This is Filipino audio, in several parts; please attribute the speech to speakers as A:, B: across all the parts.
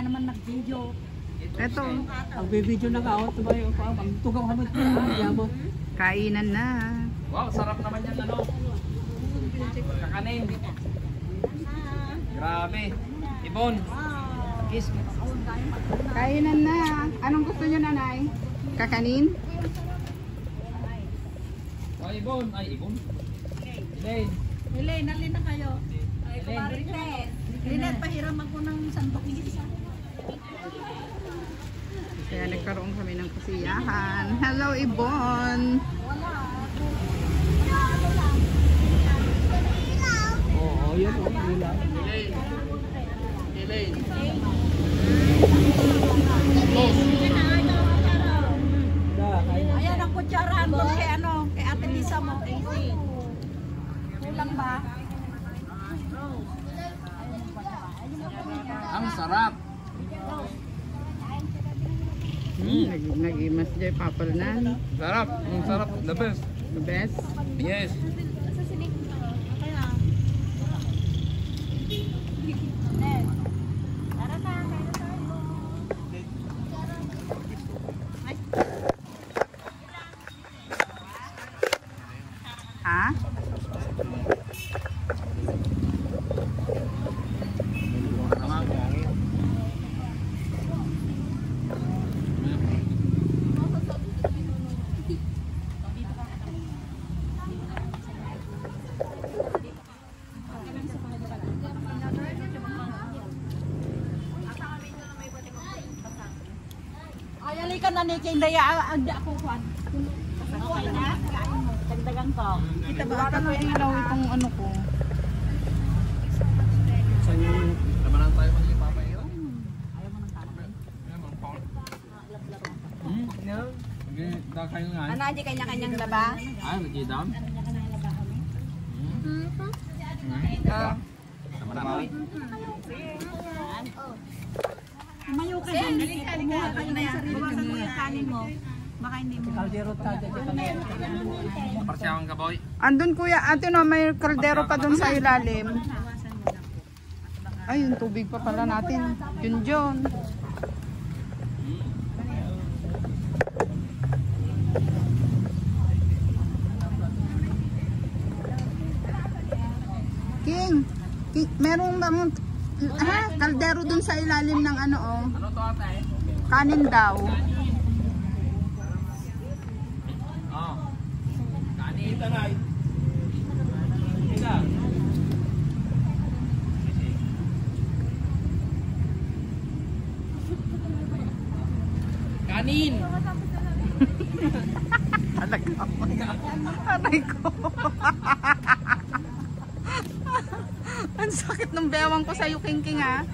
A: naman nag-video.
B: Ito.
C: Ang video na ka, ito ba yung ang tugaw hamad ko na mo.
B: Kainan na.
D: Wow, sarap naman yan ano. Kakanin. Grabe. Ibon. Kiss me.
B: Kainan na. Anong gusto niyo, nanay? Kakanin?
D: Oh, Ibon. Ay, Ibon. Elaine.
A: Elaine, nalin na kayo. Linet, pahiram ako ng sandok ni isa.
B: Kaya nagkaroon kami ng kasiyahan. Hello, Ibon!
C: Oo, yun o.
D: Elaine. Elaine.
A: Ayan ang kutsarahan doon kay ano, kay Ate Lisa mo. Kulang ba?
D: Ang sarap.
B: Nag-imas dyan, papal na.
D: Sarap. Ang sarap. The best.
B: The best.
D: Yes.
B: Ha?
A: Ay, alika na ni Kindaya, agda ako kwan. Okay na? Dagdagan ko.
B: Kita ba? Ata ko yung ilaw itong ano ko.
D: Naman tayo mga ipapa yun.
A: Ayaw mo ng kanin?
D: Yeah. Okay, dah kayo nga.
B: Ano, di kanya-kanyang laba?
D: Ay, nag-i-down. Sama na mo.
A: Mayo ka dyan. Kumuha kayo ng sarili mo yung kanin mo. Baka hindi mo.
C: Kaldero tayo.
D: Parsyawan ka, boy.
B: Andun kuya, ate no, may kaldero pa dun sa ilalim. Ay, yung tubig pa pala natin. Yun. King, merong bang kaldero dun sa ilalim ng ano oh.
D: Ano to ate?
B: Kanin daw.
D: Oh. Kanin. Ito na. Ito. Kanin.
B: Aray ko. Ang sakit ng bewang ko sa'yo, King ha.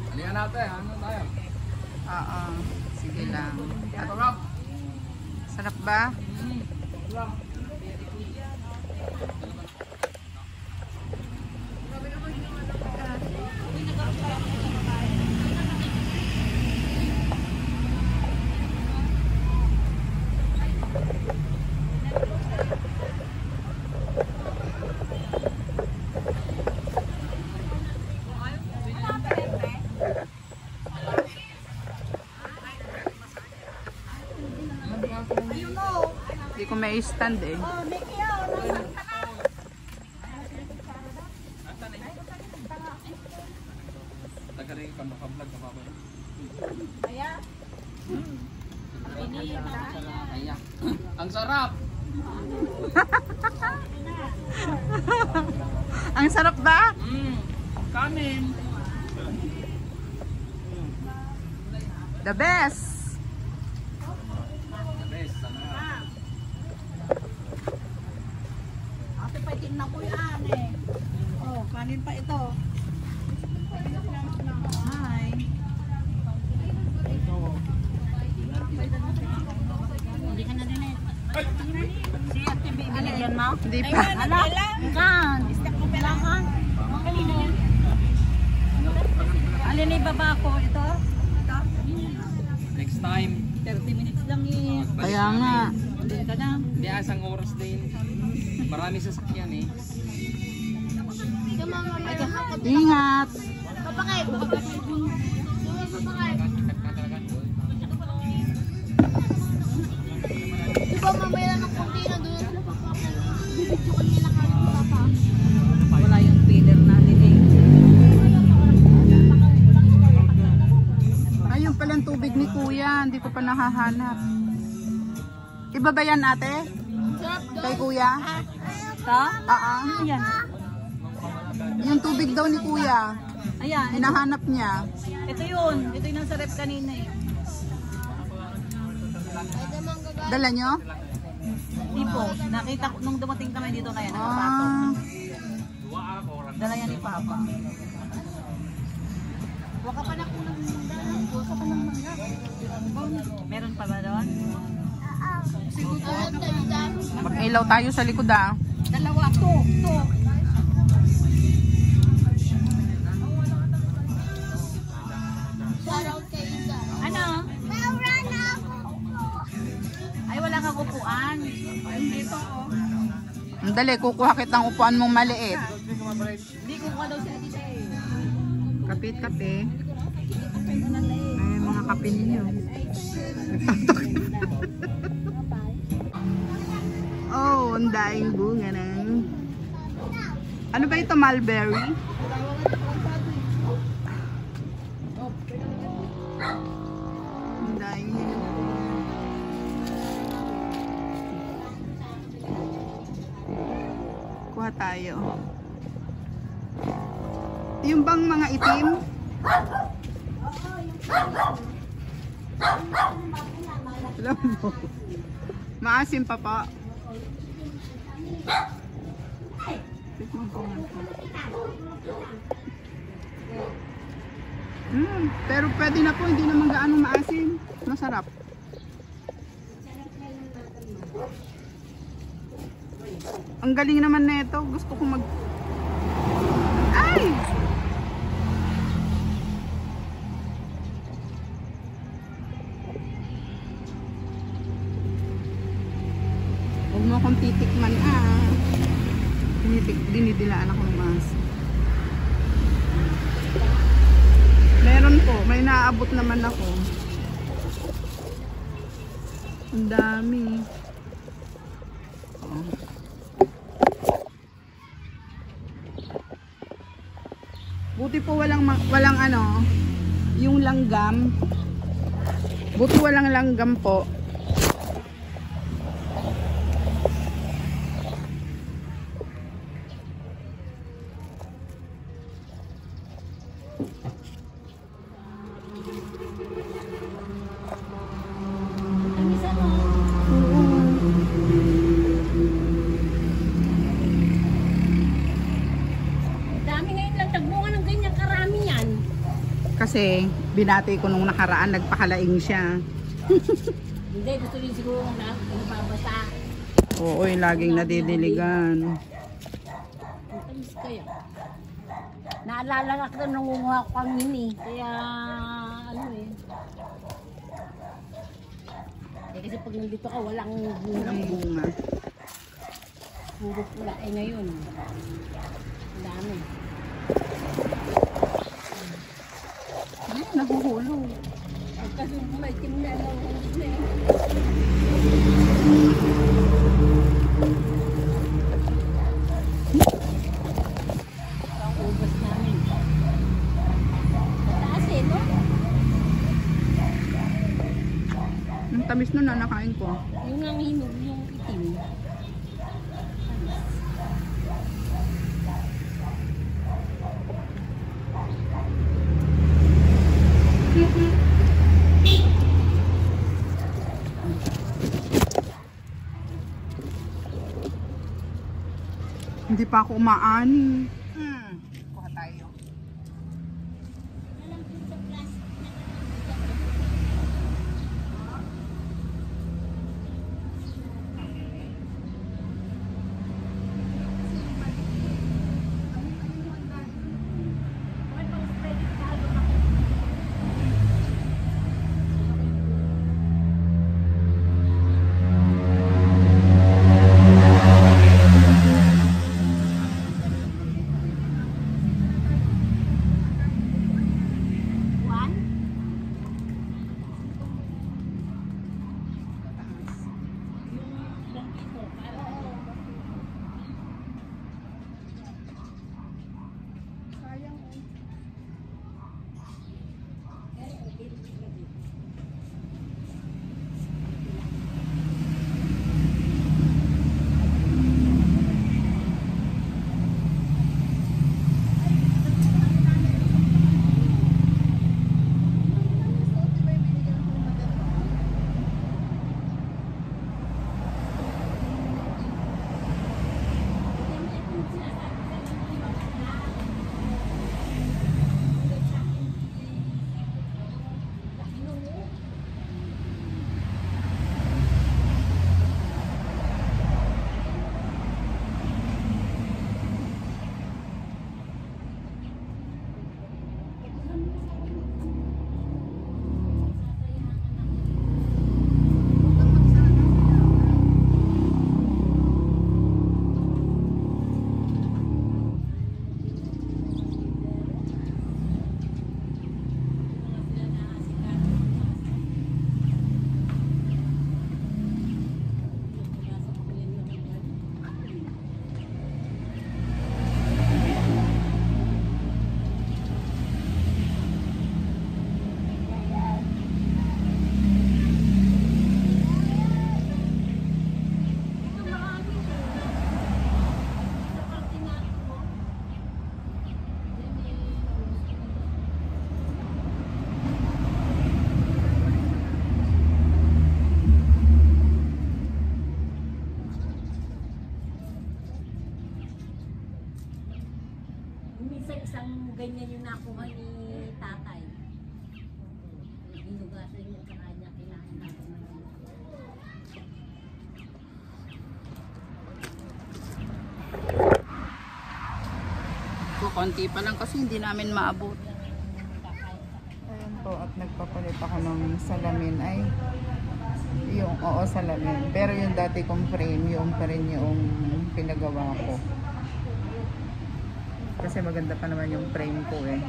D: Halika natin, ano tayo?
B: Oo, sige lang.
D: Sarap.
B: Sarap ba?
D: Sarap.
B: Hindi ko may stand eh.
A: Oh, Mickey, oh.
D: Tagarin ka makablog ka pa ba?
A: Ayan.
D: Ayan. Ang sarap.
B: Ang sarap ba?
D: Kanin.
B: The best.
A: Ate, paitin na ko yan eh. Oh, kanin pa ito. Hi. Hindi ka na din eh. Si Ate B, binigyan mo?
B: Hindi pa.
A: Ala, kan. Step ko pala ka. Alin na ibaba ko? Ito? Ito?
D: Next time.
A: 30 minutes lang eh.
B: Kaya nga.
A: Doon ka na.
D: Hindi, asang oras din. Marami sasakyan eh.
B: Ingat.
A: Wala yung pillar natin eh.
B: Ayun palang tubig ni kuya. Hindi ko pa nahahanap. Iba ba yan ate? Kay kuya?
A: Ito? Ayan.
B: Yung tubig daw ni kuya.
A: Ayan.
B: Hinahanap niya.
A: Ito yun. Ito yung nasa rep kanina eh.
B: Dala nyo?
A: Di po. Nakita ko nung dumating kami dito kaya nakapatong.
B: Ah,
A: Dala yan ni Papa. Waka pa na kung waka pa ng mangga. Meron pa ba doon?
B: mag-ilaw tayo sa likod ah.
A: Dalawa. To. Ano? Ay, wala kang upuan. Dito oh.
B: Dali, kukuha kitang upuan mong maliit.
A: Hindi kukuha daw si Ate Tay.
B: Kapit-kape. Ay, mga kape ninyo. Oh, ang daing bunga ng... Ano ba ito, mulberry? Ang daing yun. Kuha tayo. Yung bang mga itim? Alam mo. Maasim pa pa. Tikman ko nga ito. Pero pwede na po, hindi naman gaano maasim. Masarap. Ang galing naman nito. Gusto ko mag... Ay! Huwag mo akong titikman ah. Dinidilaan ako ng mas. Meron po, may naaabot naman ako. Ang dami. Oh. Buti po walang ano, yung langgam. Buti walang langgam po. Kasi binati ko nung nakaraan, nagpakalaing siya.
A: Hindi, gusto rin siguro na nababasa.
B: Oo, laging nadidiligan.
A: Matamis kaya. Naalala nga kita nung nangunguha ko kang mini. Kaya, ano eh. Kasi pag nandito ka, walang bunga.
B: Walang bunga.
A: Puro pula. Eh ngayon, ang dami.
B: Ay, nahuhulog.
A: Kasi may timna na ang ubas namin. Mataas eh, no?
B: Ang tamis nun na nakain ko.
A: Yung ang hinog, yung itim.
B: Hindi pa ako umaani. Kuha tayo.
A: ganyan yung nakuha ni tatay. Binugasan niya sa kanya, kinain natin.
B: So, konti pa lang kasi hindi namin maabot. Ayan po, at nagpapalit ako ng salamin. Ay, yung, oo, salamin. Pero yung dati kong frame, yung pa rin yung pinagawa ko. Kasi maganda pa naman yung frame ko eh.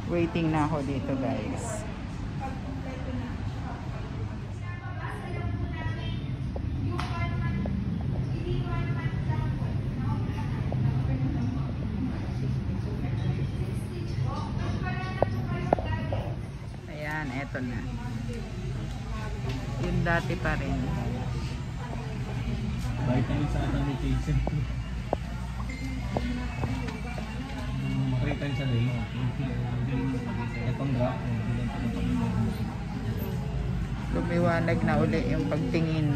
B: Waiting na ako dito, guys. Ayan, eto na. Yung dati pa rin.
D: Vitamin sa ating nutrition. Makita sa demo. Itong drop.
B: Lumiwanag na uli yung pagtingin.